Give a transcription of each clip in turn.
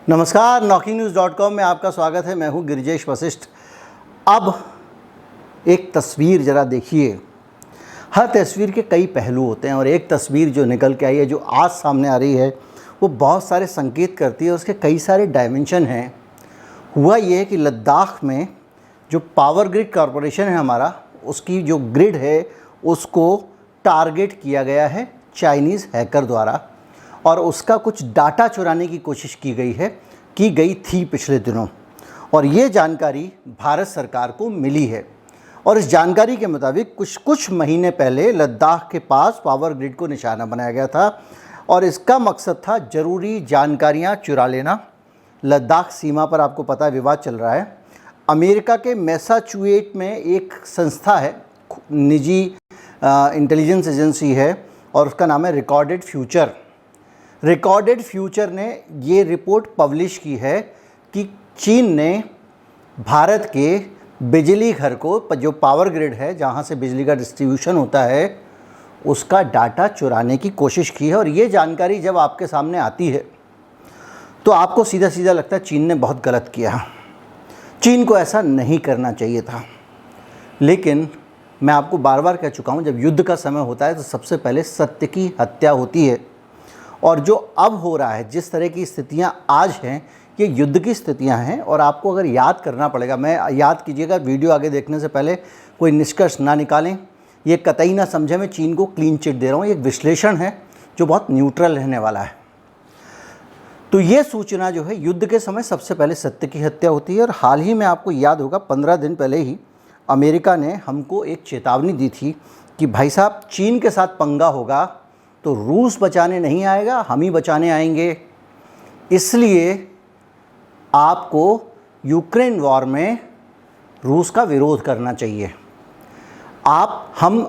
नमस्कार, knockingnewz.com में आपका स्वागत है। मैं हूं गिरिजेश वशिष्ठ। अब एक तस्वीर ज़रा देखिए। हर तस्वीर के कई पहलू होते हैं और एक तस्वीर जो निकल के आई है, जो आज सामने आ रही है, वो बहुत सारे संकेत करती है। उसके कई सारे डायमेंशन हैं। हुआ ये है कि लद्दाख में जो पावर ग्रिड कॉरपोरेशन है हमारा, उसकी जो ग्रिड है उसको टारगेट किया गया है चाइनीज़ हैकर द्वारा और उसका कुछ डाटा चुराने की कोशिश की गई थी पिछले दिनों। और ये जानकारी भारत सरकार को मिली है और इस जानकारी के मुताबिक कुछ महीने पहले लद्दाख के पास पावर ग्रिड को निशाना बनाया गया था और इसका मकसद था ज़रूरी जानकारियां चुरा लेना। लद्दाख सीमा पर आपको पता है विवाद चल रहा है। अमेरिका के मैसाचुसेट्स में एक संस्था है, निजी इंटेलिजेंस एजेंसी है और उसका नाम है रिकॉर्डेड फ्यूचर ने ये रिपोर्ट पब्लिश की है कि चीन ने भारत के बिजली घर को, जो पावर ग्रिड है जहाँ से बिजली का डिस्ट्रीब्यूशन होता है, उसका डाटा चुराने की कोशिश की है। और ये जानकारी जब आपके सामने आती है तो आपको सीधा सीधा लगता है चीन ने बहुत गलत किया, चीन को ऐसा नहीं करना चाहिए था। लेकिन मैं आपको बार बार कह चुका हूँ, जब युद्ध का समय होता है तो सबसे पहले सत्य की हत्या होती है। और जो अब हो रहा है, जिस तरह की स्थितियां आज हैं, ये युद्ध की स्थितियां हैं। और आपको अगर याद करना पड़ेगा, मैं याद कीजिएगा, वीडियो आगे देखने से पहले कोई निष्कर्ष ना निकालें, ये कतई ना समझें मैं चीन को क्लीन चिट दे रहा हूँ। एक विश्लेषण है जो बहुत न्यूट्रल रहने वाला है। तो ये सूचना जो है, युद्ध के समय सबसे पहले सत्य की हत्या होती है। और हाल ही में आपको याद होगा, 15 दिन पहले ही अमेरिका ने हमको एक चेतावनी दी थी कि भाई साहब, चीन के साथ पंगा होगा तो रूस बचाने नहीं आएगा, हम ही बचाने आएंगे। इसलिए आपको यूक्रेन वॉर में रूस का विरोध करना चाहिए।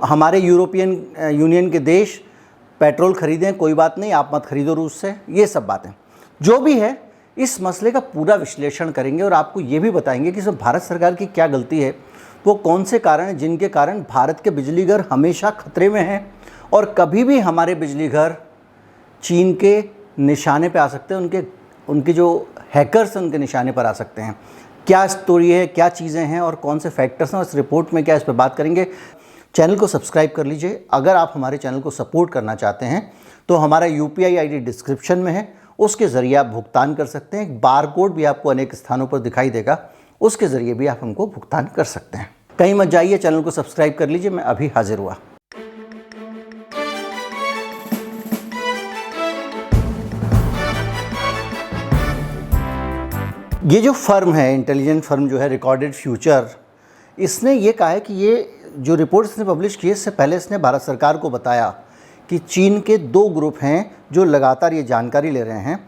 हमारे यूरोपियन यूनियन के देश पेट्रोल खरीदें, कोई बात नहीं, आप मत खरीदो रूस से। ये सब बातें जो भी है, इस मसले का पूरा विश्लेषण करेंगे और आपको ये भी बताएंगे कि इसमें भारत सरकार की क्या गलती है, वो कौन से कारण हैं जिनके कारण भारत के बिजली घर हमेशा खतरे में हैं और कभी भी हमारे बिजली घर चीन के निशाने पे आ सकते हैं, उनके जो हैकर्स हैं उनके निशाने पर आ सकते हैं। क्या स्टोरी है, क्या चीज़ें हैं और कौन से फैक्टर्स हैं, इस रिपोर्ट में क्या, इस पर बात करेंगे। चैनल को सब्सक्राइब कर लीजिए। अगर आप हमारे चैनल को सपोर्ट करना चाहते हैं तो हमारा UPI ID डिस्क्रिप्शन में है, उसके ज़रिए आप भुगतान कर सकते हैं। एक बार कोड भी आपको अनेक स्थानों पर दिखाई देगा, उसके ज़रिए भी आप हमको भुगतान कर सकते हैं। कहीं मत जाइए, चैनल को सब्सक्राइब कर लीजिए। मैं अभी हाजिर हुआ। ये जो फर्म है, इंटेलिजेंट फर्म जो है रिकॉर्डेड फ्यूचर, इसने ये कहा है कि ये जो रिपोर्ट इसने पब्लिश की है, इससे पहले इसने भारत सरकार को बताया कि चीन के 2 ग्रुप हैं जो लगातार ये जानकारी ले रहे हैं।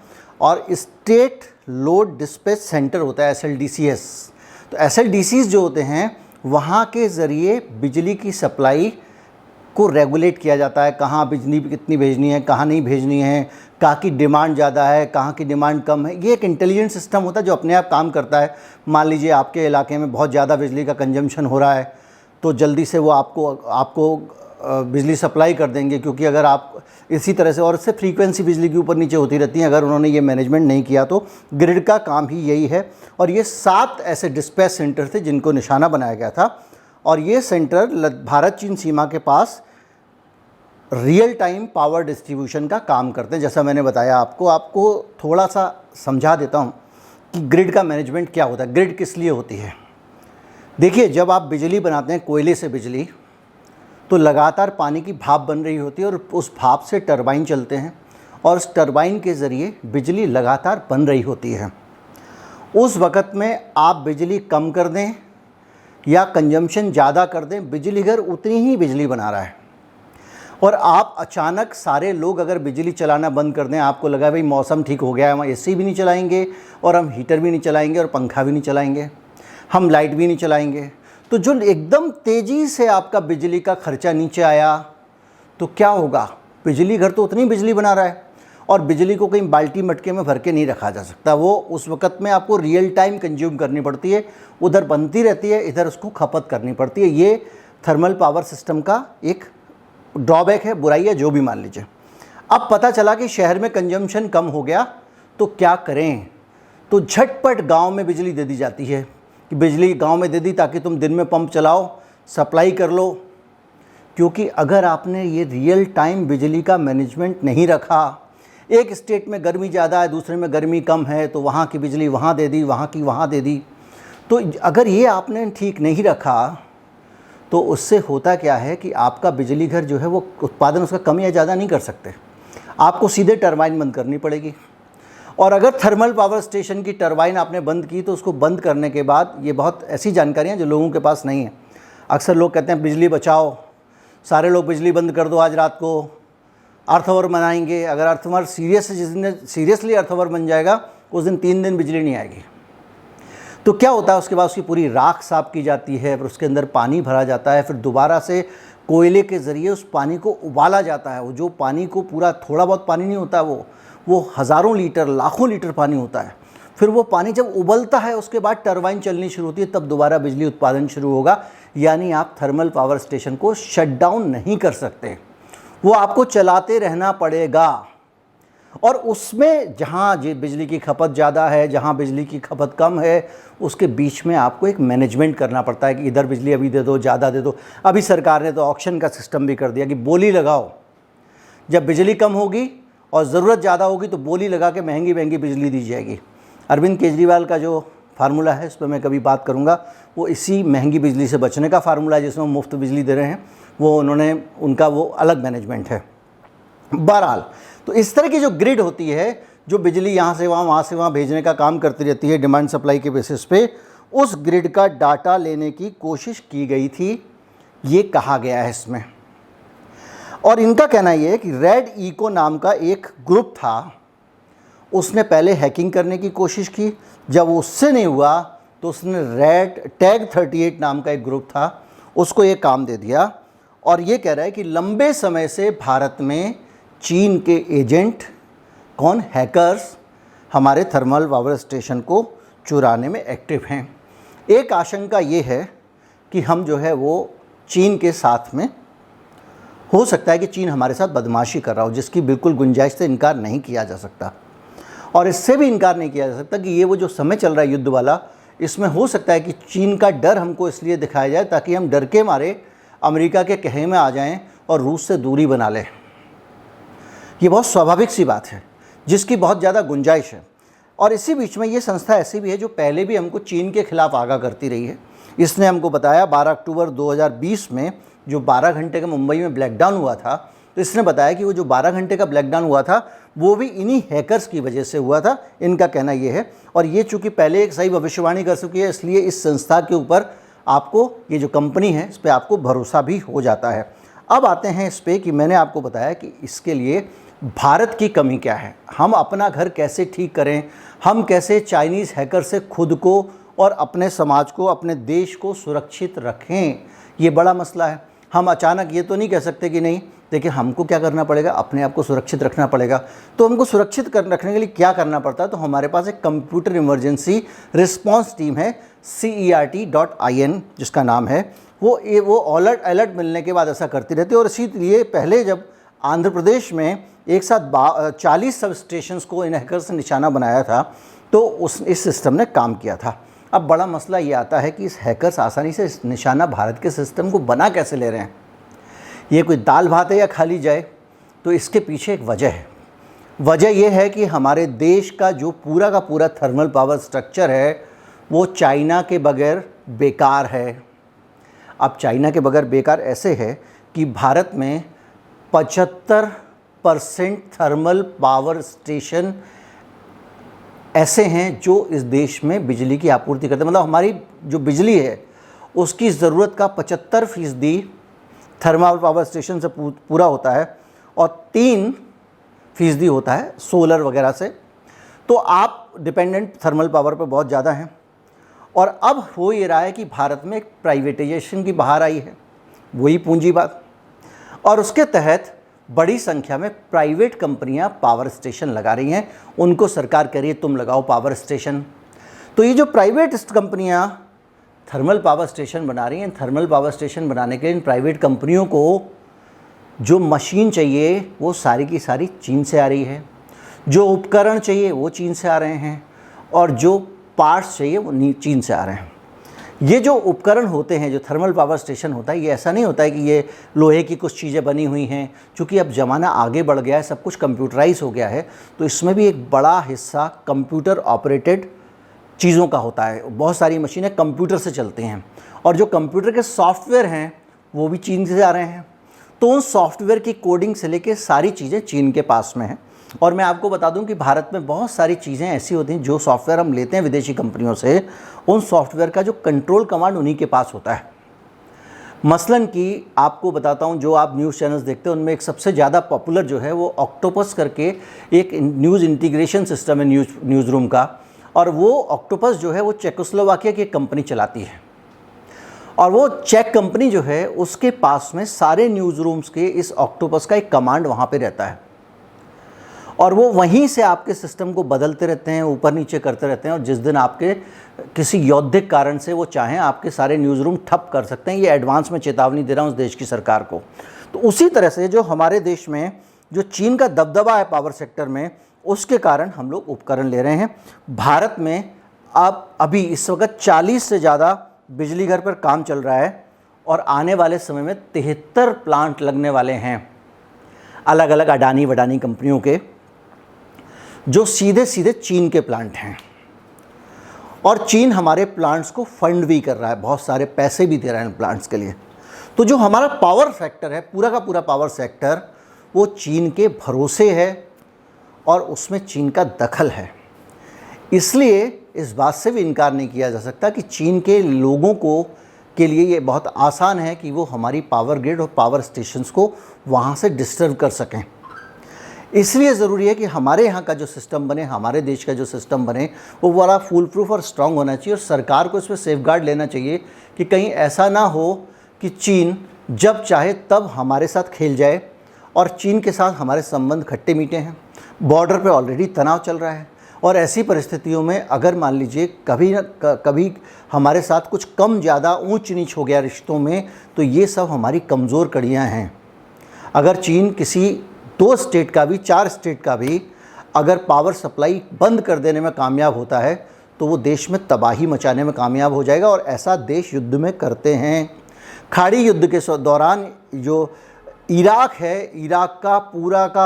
और स्टेट लोड डिस्पैच सेंटर होता है SLDCs। तो SLDCs जो होते हैं, वहाँ के ज़रिए बिजली की सप्लाई को रेगुलेट किया जाता है। कहाँ बिजली कितनी भेजनी है, कहाँ नहीं भेजनी है, कहाँ की डिमांड ज़्यादा है, कहाँ की डिमांड कम है। ये एक इंटेलिजेंट सिस्टम होता है जो अपने आप काम करता है। मान लीजिए आपके इलाके में बहुत ज़्यादा बिजली का कंजम्पशन हो रहा है तो जल्दी से वो आपको बिजली सप्लाई कर देंगे, क्योंकि अगर आप इसी तरह से, और इससे फ्रीक्वेंसी बिजली की ऊपर नीचे होती रहती है अगर उन्होंने ये मैनेजमेंट नहीं किया तो। ग्रिड का काम ही यही है। और ये 7 ऐसे डिस्पैच सेंटर थे जिनको निशाना बनाया गया था और ये सेंटर भारत चीन सीमा के पास रियल टाइम पावर डिस्ट्रीब्यूशन का काम करते हैं। जैसा मैंने बताया आपको थोड़ा सा समझा देता हूँ कि ग्रिड का मैनेजमेंट क्या होता है, ग्रिड किस लिए होती है। देखिए, जब आप बिजली बनाते हैं कोयले से बिजली, तो लगातार पानी की भाप बन रही होती है और उस भाप से टरबाइन चलते हैं और उस टरबाइन के ज़रिए बिजली लगातार बन रही होती है। उस वक़्त में आप बिजली कम कर दें या कंजम्पशन ज़्यादा कर दें, बिजली घर उतनी ही बिजली बना रहा है। और आप अचानक सारे लोग अगर बिजली चलाना बंद कर दें, आपको लगा भाई मौसम ठीक हो गया है, हम AC भी नहीं चलाएंगे और हम हीटर भी नहीं चलाएंगे और पंखा भी नहीं चलाएंगे, हम लाइट भी नहीं चलाएंगे, तो जो एकदम तेज़ी से आपका बिजली का खर्चा नीचे आया तो क्या होगा। बिजली घर तो उतनी बिजली बना रहा है और बिजली को कहीं बाल्टी मटके में भर के नहीं रखा जा सकता। वो उस वक़्त में आपको रियल टाइम कंज्यूम करनी पड़ती है, उधर बनती रहती है, इधर उसको खपत करनी पड़ती है। ये थर्मल पावर सिस्टम का एक ड्रॉबैक है, बुराई है, जो भी मान लीजिए। अब पता चला कि शहर में कंजम्पशन कम हो गया तो क्या करें। तो झटपट गांव में बिजली दे दी जाती है कि बिजली गांव में दे दी ताकि तुम दिन में पंप चलाओ, सप्लाई कर लो। क्योंकि अगर आपने ये रियल टाइम बिजली का मैनेजमेंट नहीं रखा, एक स्टेट में गर्मी ज़्यादा है, दूसरे में गर्मी कम है, तो वहाँ की बिजली वहाँ दे दी, वहाँ की वहाँ दे दी, तो अगर ये आपने ठीक नहीं रखा तो उससे होता क्या है कि आपका बिजली घर जो है वो उत्पादन उसका कम या ज़्यादा नहीं कर सकते, आपको सीधे टरबाइन बंद करनी पड़ेगी। और अगर थर्मल पावर स्टेशन की टरबाइन आपने बंद की तो उसको बंद करने के बाद, ये बहुत ऐसी जानकारियाँ जो लोगों के पास नहीं है, अक्सर लोग कहते हैं बिजली बचाओ, सारे लोग बिजली बंद कर दो आज रात को, अर्थवर मनाएंगे। अगर अर्थवर सीरियसली अर्थवर बन जाएगा उस दिन 3 दिन बिजली नहीं आएगी। तो क्या होता है, उसके बाद उसकी पूरी राख साफ की जाती है, फिर उसके अंदर पानी भरा जाता है, फिर दोबारा से कोयले के ज़रिए उस पानी को उबाला जाता है। वो जो पानी को पूरा, थोड़ा बहुत पानी नहीं होता, वो हज़ारों लीटर लाखों लीटर पानी होता है। फिर वो पानी जब उबलता है उसके बाद टरबाइन चलनी शुरू होती है, तब दोबारा बिजली उत्पादन शुरू होगा। यानी आप थर्मल पावर स्टेशन को शट डाउन नहीं कर सकते, वो आपको चलाते रहना पड़ेगा। और उसमें जहाँ बिजली की खपत ज़्यादा है, जहाँ बिजली की खपत कम है, उसके बीच में आपको एक मैनेजमेंट करना पड़ता है कि इधर बिजली अभी दे दो, ज़्यादा दे दो। अभी सरकार ने तो ऑक्शन का सिस्टम भी कर दिया कि बोली लगाओ, जब बिजली कम होगी और ज़रूरत ज़्यादा होगी तो बोली लगा के महंगी महंगी बिजली दी जाएगी। अरविंद केजरीवाल का जो फार्मूला है, इस पर मैं कभी बात करूँगा, वो इसी महंगी बिजली से बचने का फार्मूला है, जिसमें मुफ्त बिजली दे रहे हैं। वो उनका वो अलग मैनेजमेंट है। बहरहाल, तो इस तरह की जो ग्रिड होती है, जो बिजली यहाँ से वहाँ भेजने का काम करती रहती है डिमांड सप्लाई के बेसिस पे, उस ग्रिड का डाटा लेने की कोशिश की गई थी, ये कहा गया है इसमें। और इनका कहना ये है कि रेड इको नाम का एक ग्रुप था, उसने पहले हैकिंग करने की कोशिश की, जब उससे नहीं हुआ तो उसने रेड टैग 38 नाम का एक ग्रुप था, उसको ये काम दे दिया। और ये कह रहा है कि लंबे समय से भारत में चीन के एजेंट, कौन, हैकर्स, हमारे थर्मल पावर स्टेशन को चुराने में एक्टिव हैं। एक आशंका ये है कि हम जो है वो चीन के साथ में, हो सकता है कि चीन हमारे साथ बदमाशी कर रहा हो, जिसकी बिल्कुल गुंजाइश से इनकार नहीं किया जा सकता। और इससे भी इनकार नहीं किया जा सकता कि ये वो जो समय चल रहा है युद्ध वाला, इसमें हो सकता है कि चीन का डर हमको इसलिए दिखाया जाए ताकि हम डर के मारे अमेरिका के कहे में आ जाएं और रूस से दूरी बना लें। ये बहुत स्वाभाविक सी बात है जिसकी बहुत ज़्यादा गुंजाइश है। और इसी बीच में ये संस्था ऐसी भी है जो पहले भी हमको चीन के खिलाफ आगाह करती रही है। इसने हमको बताया 12 अक्टूबर 2020 में जो 12 घंटे का मुंबई में ब्लैकडाउन हुआ था, तो इसने बताया कि वो जो 12 घंटे का ब्लैकडाउन हुआ था वो भी इन्हीं हैकर्स की वजह से हुआ था, इनका कहना ये है। और ये चूँकि पहले एक सही भविष्यवाणी कर चुकी है, इसलिए इस संस्था के ऊपर आपको, ये जो कंपनी है, इस पर आपको भरोसा भी हो जाता है। अब आते हैं इस पर कि मैंने आपको बताया कि इसके लिए भारत की कमी क्या है, हम अपना घर कैसे ठीक करें, हम कैसे चाइनीज़ हैकर से खुद को और अपने समाज को, अपने देश को सुरक्षित रखें, ये बड़ा मसला है। हम अचानक ये तो नहीं कह सकते कि नहीं, देखिए हमको क्या करना पड़ेगा, अपने आप को सुरक्षित रखना पड़ेगा। तो हमको सुरक्षित रखने के लिए क्या करना पड़ता है, तो हमारे पास एक कंप्यूटर इमरजेंसी रिस्पांस टीम है, CERT.in जिसका नाम है। वो अलर्ट मिलने के बाद ऐसा करती रहती है। और इसीलिए पहले जब आंध्र प्रदेश में एक साथ 40 सब स्टेशंस को इन हैकर्स से निशाना बनाया था, तो इस सिस्टम ने काम किया था। अब बड़ा मसला ये आता है कि इस हैकर्स आसानी से इस निशाना भारत के सिस्टम को बना कैसे ले रहे हैं। ये कोई दाल भात है या खा ली जाए, तो इसके पीछे एक वजह है। वजह यह है कि हमारे देश का जो पूरा का पूरा थर्मल पावर स्ट्रक्चर है वो चाइना के बगैर बेकार है। अब चाइना के बगैर बेकार ऐसे है कि भारत में 75% थर्मल पावर स्टेशन ऐसे हैं जो इस देश में बिजली की आपूर्ति करते हैं। मतलब हमारी जो बिजली है उसकी ज़रूरत का 75% थर्मल पावर स्टेशन से पूरा होता है और 3% होता है सोलर वगैरह से। तो आप डिपेंडेंट थर्मल पावर पर बहुत ज़्यादा हैं। और अब हो ये रहा है कि भारत में एक प्राइवेटाइजेशन की बहार आई है, वही पूंजीवाद, और उसके तहत बड़ी संख्या में प्राइवेट कंपनियां पावर स्टेशन लगा रही हैं। उनको सरकार कह रही है तुम लगाओ पावर स्टेशन। तो ये जो प्राइवेट कंपनियां थर्मल पावर स्टेशन बना रही हैं, थर्मल पावर स्टेशन बनाने के लिए इन प्राइवेट कंपनियों को जो मशीन चाहिए वो सारी की सारी चीन से आ रही है, जो उपकरण चाहिए वो चीन से आ रहे हैं, और जो पार्ट्स चाहिए वो चीन से आ रहे हैं। ये जो उपकरण होते हैं, जो थर्मल पावर स्टेशन होता है, ये ऐसा नहीं होता है कि ये लोहे की कुछ चीज़ें बनी हुई हैं। चूँकि अब ज़माना आगे बढ़ गया है, सब कुछ कंप्यूटराइज हो गया है, तो इसमें भी एक बड़ा हिस्सा कंप्यूटर ऑपरेटेड चीज़ों का होता है। बहुत सारी मशीनें कंप्यूटर से चलती हैं और जो कंप्यूटर के सॉफ्टवेयर हैं वो भी चीन से आ रहे हैं। तो उन सॉफ्टवेयर की कोडिंग से लेके सारी चीज़ें चीन के पास में हैं। और मैं आपको बता दूं कि भारत में बहुत सारी चीज़ें ऐसी होती हैं, जो सॉफ्टवेयर हम लेते हैं विदेशी कंपनियों से, उन सॉफ्टवेयर का जो कंट्रोल कमांड उन्हीं के पास होता है। मसलन कि आपको बताता हूं, जो आप न्यूज़ चैनल्स देखते हैं उनमें एक सबसे ज़्यादा पॉपुलर जो है वो ऑक्टोपस करके एक न्यूज़ इंटीग्रेशन सिस्टम है न्यूज़ रूम का। और वो ऑक्टोपस जो है वो चेकोस्लोवाकिया की एक कंपनी चलाती है। और वो चेक कंपनी जो है उसके पास में सारे न्यूज़ रूम्स के इस ऑक्टोपस का एक कमांड वहाँ पे रहता है और वो वहीं से आपके सिस्टम को बदलते रहते हैं, ऊपर नीचे करते रहते हैं। और जिस दिन आपके किसी यौद्धिक कारण से वो चाहें, आपके सारे न्यूज़ रूम ठप कर सकते हैं। ये एडवांस में चेतावनी दे रहा हूँ उस देश की सरकार को। तो उसी तरह से जो हमारे देश में जो चीन का दबदबा है पावर सेक्टर में, उसके कारण हम लोग उपकरण ले रहे हैं। भारत में अब अभी इस वक्त 40 से ज़्यादा बिजली घर पर काम चल रहा है और आने वाले समय में 73 प्लांट लगने वाले हैं, अलग अलग अडानी वडानी कंपनियों के, जो सीधे सीधे चीन के प्लांट हैं। और चीन हमारे प्लांट्स को फंड भी कर रहा है, बहुत सारे पैसे भी दे रहा है इन प्लांट्स के लिए। तो जो हमारा पावर सेक्टर है, पूरा का पूरा पावर सेक्टर, वो चीन के भरोसे है और उसमें चीन का दखल है। इसलिए इस बात से भी इनकार नहीं किया जा सकता कि चीन के लोगों को के लिए ये बहुत आसान है कि वो हमारी पावर ग्रिड और पावर स्टेशंस को वहाँ से डिस्टर्ब कर सकें। इसलिए ज़रूरी है कि हमारे यहाँ का जो सिस्टम बने, हमारे देश का जो सिस्टम बने, वो बड़ा फूल प्रूफ और स्ट्रांग होना चाहिए। और सरकार को इसमें सेफगार्ड लेना चाहिए कि कहीं ऐसा ना हो कि चीन जब चाहे तब हमारे साथ खेल जाए। और चीन के साथ हमारे संबंध खट्टे मीठे हैं, बॉर्डर पे ऑलरेडी तनाव चल रहा है। और ऐसी परिस्थितियों में अगर मान लीजिए कभी हमारे साथ कुछ कम ज़्यादा ऊंच नीच हो गया रिश्तों में, तो ये सब हमारी कमज़ोर कड़ियाँ हैं। अगर चीन किसी 2 स्टेट का भी, 4 स्टेट का भी अगर पावर सप्लाई बंद कर देने में कामयाब होता है, तो वो देश में तबाही मचाने में कामयाब हो जाएगा। और ऐसा देश युद्ध में करते हैं। खाड़ी युद्ध के दौरान जो इराक है, इराक का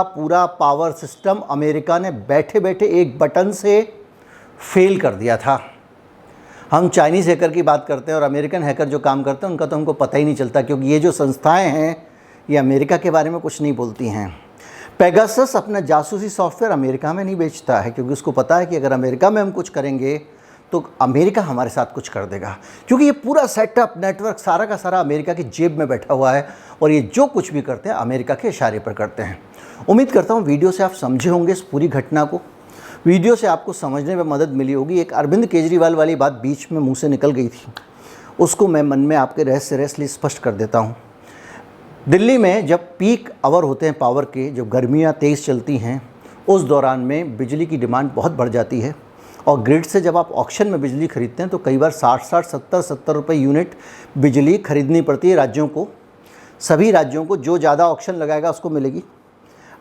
पूरा पावर सिस्टम अमेरिका ने बैठे बैठे एक बटन से फेल कर दिया था। हम चाइनीज़ हैकर की बात करते हैं और अमेरिकन हैकर जो काम करते हैं उनका तो हमको पता ही नहीं चलता, क्योंकि ये जो संस्थाएं हैं ये अमेरिका के बारे में कुछ नहीं बोलती हैं। पेगासस अपना जासूसी सॉफ्टवेयर अमेरिका में नहीं बेचता है, क्योंकि उसको पता है कि अगर अमेरिका में हम कुछ करेंगे तो अमेरिका हमारे साथ कुछ कर देगा। क्योंकि ये पूरा सेटअप नेटवर्क सारा का सारा अमेरिका की जेब में बैठा हुआ है और ये जो कुछ भी करते हैं अमेरिका के इशारे पर करते हैं। उम्मीद करता हूँ वीडियो से आप समझे होंगे इस पूरी घटना को, वीडियो से आपको समझने में मदद मिली होगी। एक अरविंद केजरीवाल वाली बात बीच में मुँह से निकल गई थी, उसको मैं मन में आपके रहस्य स्पष्ट कर देता हूँ। दिल्ली में जब पीक आवर होते हैं पावर के, जब गर्मियाँ तेज़ चलती हैं, उस दौरान में बिजली की डिमांड बहुत बढ़ जाती है। और ग्रिड से जब आप ऑक्शन में बिजली खरीदते हैं तो कई बार 60-60, 70-70 रुपये यूनिट बिजली खरीदनी पड़ती है राज्यों को। सभी राज्यों को जो ज़्यादा ऑक्शन लगाएगा उसको मिलेगी।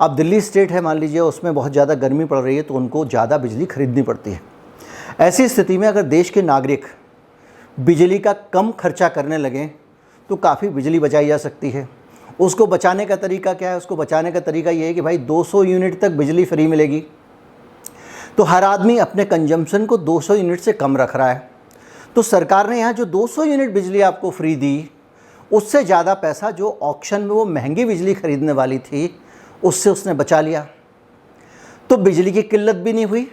अब दिल्ली स्टेट है, मान लीजिए, उसमें बहुत ज़्यादा गर्मी पड़ रही है तो उनको ज़्यादा बिजली खरीदनी पड़ती है। ऐसी स्थिति में अगर देश के नागरिक बिजली का कम खर्चा करने लगें तो काफ़ी बिजली बचाई जा सकती है। उसको बचाने का तरीका क्या है? उसको बचाने का तरीका ये है कि भाई 200 यूनिट तक बिजली फ्री मिलेगी। तो हर आदमी अपने कंजम्पशन को 200 यूनिट से कम रख रहा है, तो सरकार ने यहाँ जो 200 यूनिट बिजली आपको फ्री दी, उससे ज़्यादा पैसा जो ऑक्शन में वो महंगी बिजली खरीदने वाली थी उससे उसने बचा लिया। तो बिजली की किल्लत भी नहीं हुई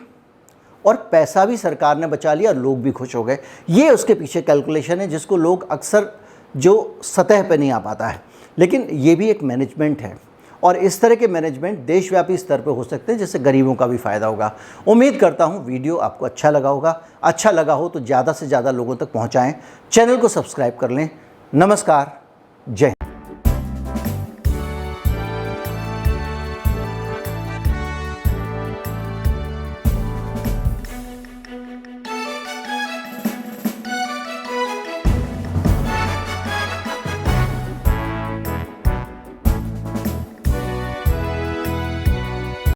और पैसा भी सरकार ने बचा लिया और लोग भी खुश हो गए। ये उसके पीछे कैलकुलेशन है जिसको लोग अक्सर जो सतह पे नहीं आ पाता है, लेकिन ये भी एक मैनेजमेंट है। और इस तरह के मैनेजमेंट देशव्यापी स्तर पर हो सकते हैं, जिससे गरीबों का भी फ़ायदा होगा। उम्मीद करता हूँ वीडियो आपको अच्छा लगा होगा। अच्छा लगा हो तो ज़्यादा से ज़्यादा लोगों तक पहुँचाएँ, चैनल को सब्सक्राइब कर लें। नमस्कार, जय हिंद।